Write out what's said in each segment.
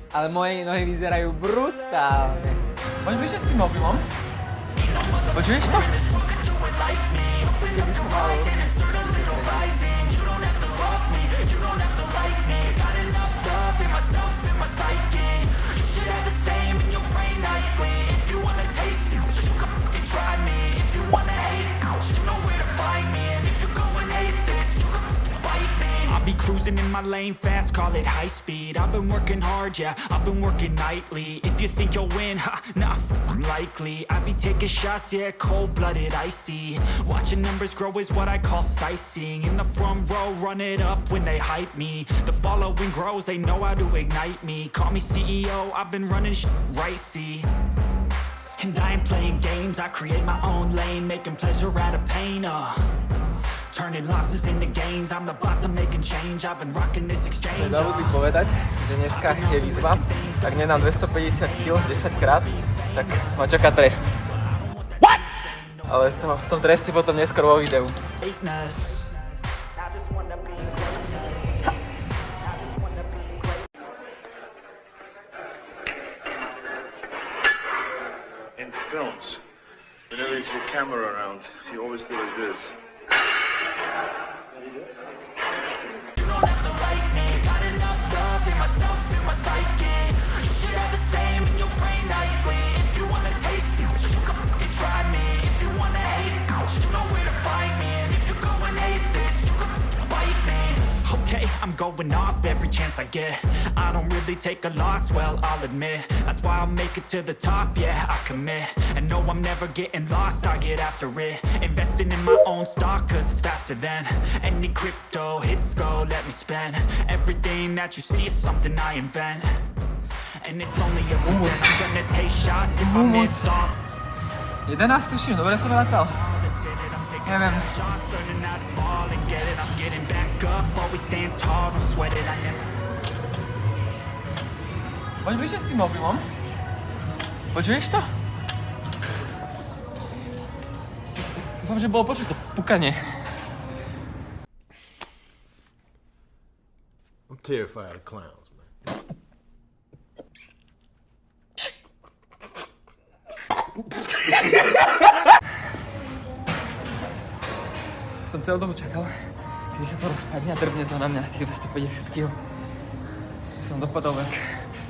Ale moje nohy vyzerajú brutálne. Poď bližšie s tým mobilom. Počuješ to? Keby som mal... Be cruising in my lane fast, call it high speed. I've been working hard, yeah, I've been working nightly. If you think you'll win, ha, nah, unlikely. I be taking shots, yeah, cold-blooded, icy. Watching numbers grow is what I call sightseeing. In the front row, run it up when they hype me. The following grows, they know how to ignite me. Call me CEO, I've been running right, see. And I ain't playing games, I create my own lane, making pleasure out of pain, turning losses into gains. I'm the boss, I'm making change. I've been rocking this exchange. Zabudli povedať, že dneska je výzva. Ak nedám 250 kg 10 krát, tak ma čaká trest. What? Ale to, v tom treste potom neskôr vo videu. In films, whenever you see a camera around, you always do like this. Okay, I'm going off every chance I get. I don't really take a loss, well, I'll admit. That's why I'll make it to the top, yeah, I commit. And no, I'm never getting lost, I get after it. Investing in my own stock, cause it's faster than any crypto hits go, let me spend. Everything that you see is something I invent. And it's only a process, I'm gonna take shots if I miss all. 11 tuším, dobre som rátal. Neviem. Poď bližšie s tým mobilom. Počuješ to? Dúfam, že bolo počuť to pukanie. I'm terrified of clowns, man. Som celú dobu čakal, kedy sa to rozpadne a drbne to na mňa, tých 250 kg. Som dopadol jak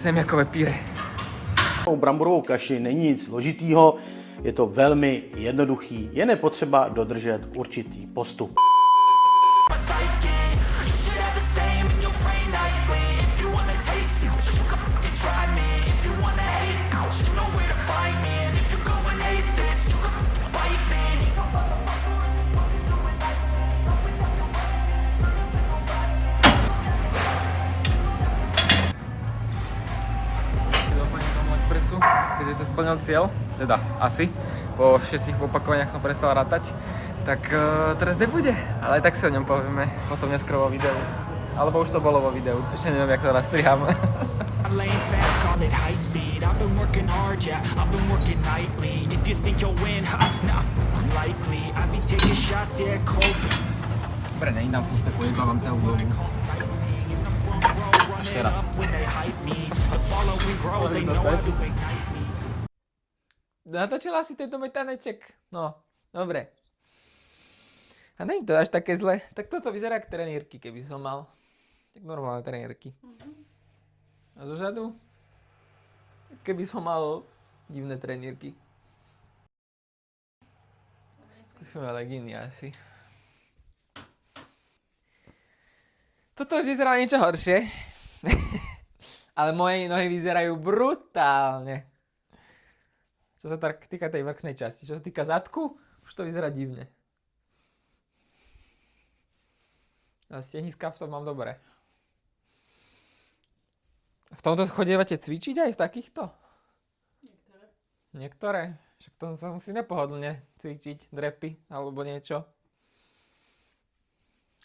zemiakové píre. Bramborovou kaši není nic složitýho, je to velmi jednoduchý, jen je potřeba dodržet určitý postup. Keďže sa splnil cieľ, teda asi, po 6 opakovaniach som prestal rátať, tak teraz nebude, ale tak si o ňom povieme potom neskôr vo videu. Alebo už to bolo vo videu, ešte neviem, jak to nastriham. Dobre, nejdám furt tak ujebávam celú dobu. Ešte raz. Natočila si tento môj taneček. No, dobre. A nie je to až také zle. Tak toto vyzerá ako trenírky, keby som mal. Tak normálne trenírky. A zozadu? Keby som mal divné trenírky. Skúsime legíny asi. Toto už vyzerá niečo horšie. Ale moje nohy vyzerajú brutálne. Čo sa týka tej vrchnej časti. Čo sa týka zadku, už to vyzerá divne. A stehniska v tom mám dobre. V tomto chodievate cvičiť aj v takýchto? Niektoré? Však to sa musí nepohodlne cvičiť, drepy alebo niečo.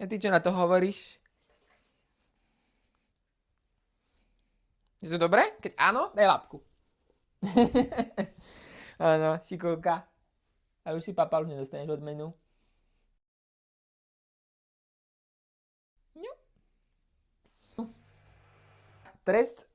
A ty čo na to hovoríš? Je to dobré? Keď áno, daj labku. Áno, šikulka. A už si papal, už nedostaneš odmenu. Trest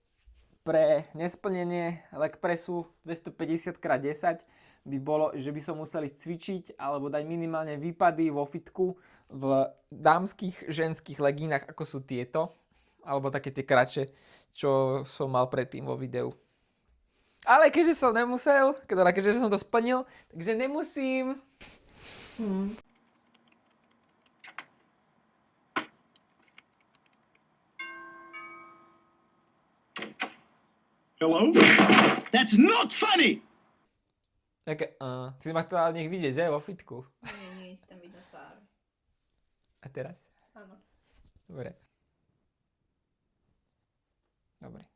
pre nesplnenie leg pressu 250x10 by bolo, že by som musel ísť cvičiť alebo dať minimálne výpady vo fitku v dámskych, ženských legínach, ako sú tieto. Alebo také tie kratšie, čo som mal predtým vo videu. Ale keďže som nemusel, keďže som to splnil, takže nemusím. Hello? That's not funny! Také, ty si ma chcela nech vidieť, že? Vo fitku. Nie, tam vidno tvár. A teraz? Áno. Dobre. Dobre.